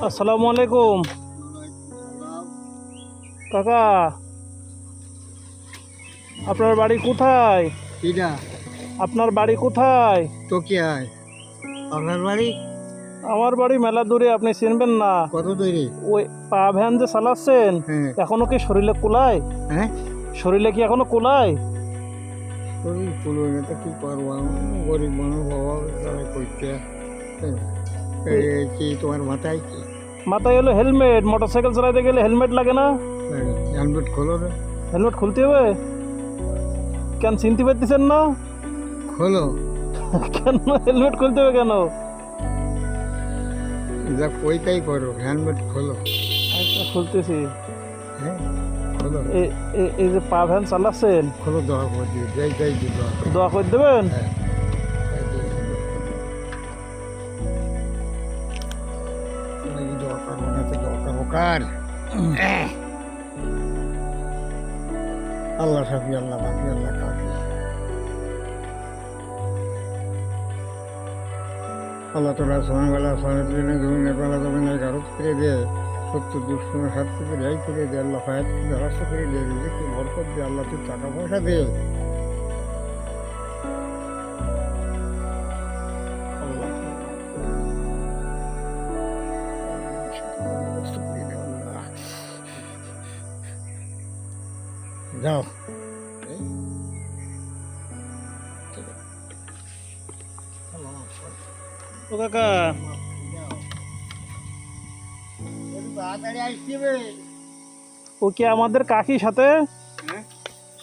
আসসালামু আলাইকুম কাকা, আপনার বাড়ি কোথায়? কিটা আপনার বাড়ি কোথায়? তো কি হয় আপনার বাড়ি আমার বাড়ি মেলা দূরে, আপনি চিনবেন না। কত তৈরি? ওই পা ভ্যান যে চালাচ্ছেন, হ্যাঁ এখনো কি শরীরে কুলায়? হ্যাঁ শরীরে কি এখনো কুলায়? শরীর পুরো তো কি করবো, গরিব মানুষ বাবা করতে কি তোমার মাথায় কি মাথায় হলো হেলমেট, মোটরসাইকেল চালাতে গেলে হেলমেট লাগে না? হেলমেট খোলো রে, হেলমেট খুলতে হবে কেন? চিনতে পারতেছেন না? খোলো। কেন হেলমেট খুলতে হবে কেন? যা কইতাই করো, হেলমেট খোলো। আচ্ছা খুলতেছি। হ্যাঁ খোলো এই যে পা ভ্যান চালাচ্ছেন, খোলো, দোয়া করে দিও, যাই যাই দিও। দোয়া করে দেবেন। হ্যাঁ দোয়া করবো না তো দোয়া করবো কার? আল্লাহ সাফি, আল্লাহ বাকি, আল্লাহ কাফি। আল্লাহ তোরা সোনাবেলা সোনা দিনে ধরুন বেলা তবে না গারত করে দেয়, সত্য দুঃসময় হাত থেকে রেহাই করে দেয়, আল্লাহ হায়াত ব্যবস্থা করে দেয়, রিজিকে বরকত দেয়, আল্লাহ তুই টাকা পয়সা দে। আল্লাহ ব্যবস্থা করে দে আল্লাহ। যাও ও কাকা, তাড়াতাড়ি আসবে। ও কি আমাদের কাকি? সাথে হ্যাঁ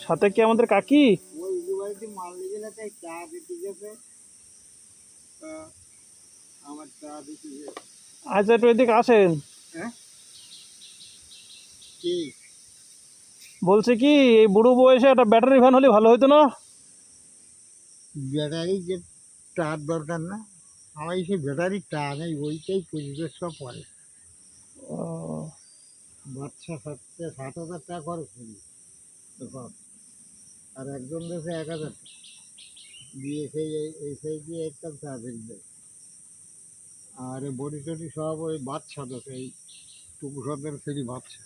সাথে কি আমাদের কাকি? ওই বাড়িতে মাল লেগে না, তাই চা দিতে গেছে, আমার চা দিতে গেছে। আচ্ছা একটু এদিকে আসেন। হ্যাঁ কি বলছে কি, এই বুড়ো বয়সে একটা ব্যাটারি ভ্যান হলে ভালো হতো না? ব্যাটারি যে টার দরকার না, আমার সেই ব্যাটারি টা নেই, ওইটাই পরিবেশ সব পরে। ও, বাচ্চা 7,000 টাকা খরচ করি তখন, আর একজন দেশে 1,000 দিয়ে সেই দিয়ে একটা চা দেয়। আর বডি টডি সব ওই বাচ্চা দেশে, এই টুকু সদের ফেরি বাচ্চা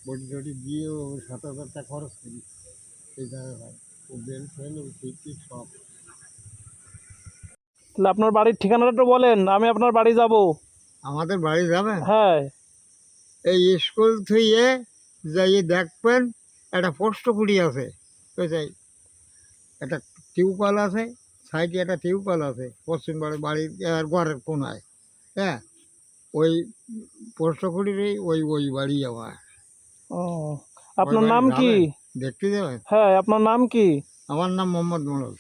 বডি টডি দিয়ে ও 7,000 টাকা খরচ করি এই জায়গায় হয়। ও বেল ফেল ও ঠিক সব। তাহলে আপনার বাড়ির ঠিকানাটা একটু বলেন, আমি আপনার বাড়ি যাব। আমাদের বাড়ি যাবেন? হ্যাঁ। এই স্কুল থেকে যাইয়ে দেখবেন একটা পোস্ট কুড়ি আছে, বুঝাই একটা টিউবওয়েল আছে, সাইডে একটা টিউবওয়েল আছে পশ্চিম বাড়ির ঘরের কোনায়। হ্যাঁ ওই পোস্ট কুড়ির ওই বাড়ি আমার। ও, ওই আপনার বাড়ি নাম কি? যাবেন, দেখতে যাবেন? হ্যাঁ, আপনার নাম কি? আমার নাম মোহাম্মদ মোড়ল।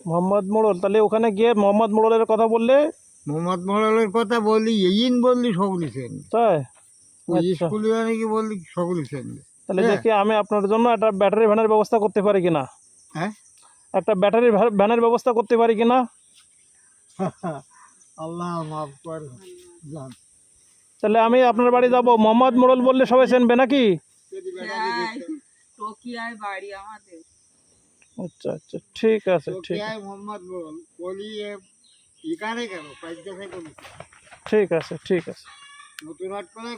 মোহাম্মদ মোড়ল। তাহলে ওখানে গিয়ে মোহাম্মদ মোড়লের কথা বললে? মোহাম্মদ মোড়লের কথা বললি, এইন বললি সকলিছেন, তাই? ওই আচ্ছা, স্কুলে নাকি বললি সকলিছেন। তাহলে হ্যাঁ দেখি আমি আপনার জন্য একটা ব্যাটারি ভ্যানের ব্যবস্থা করতে পারি কিনা। হ্যাঁ একটা ব্যাটারি ভ্যানের ব্যবস্থা করতে পারি কিনা। আল্লাহ মাফ কর, জান। তাহলে আমি আপনার বাড়ি যাব। মোহাম্মদ মোড়ল বললে সবাই চিনবে নাকি? টোকিয়ায় বাড়ি আমাদের। আচ্ছা আচ্ছা, ঠিক আছে, ঠিক আছে, মোহাম্মদ মোড়ল বলি এখানে কেন পাইতে ঠিক আছে, ঠিক আছে। নতুন হাট করায়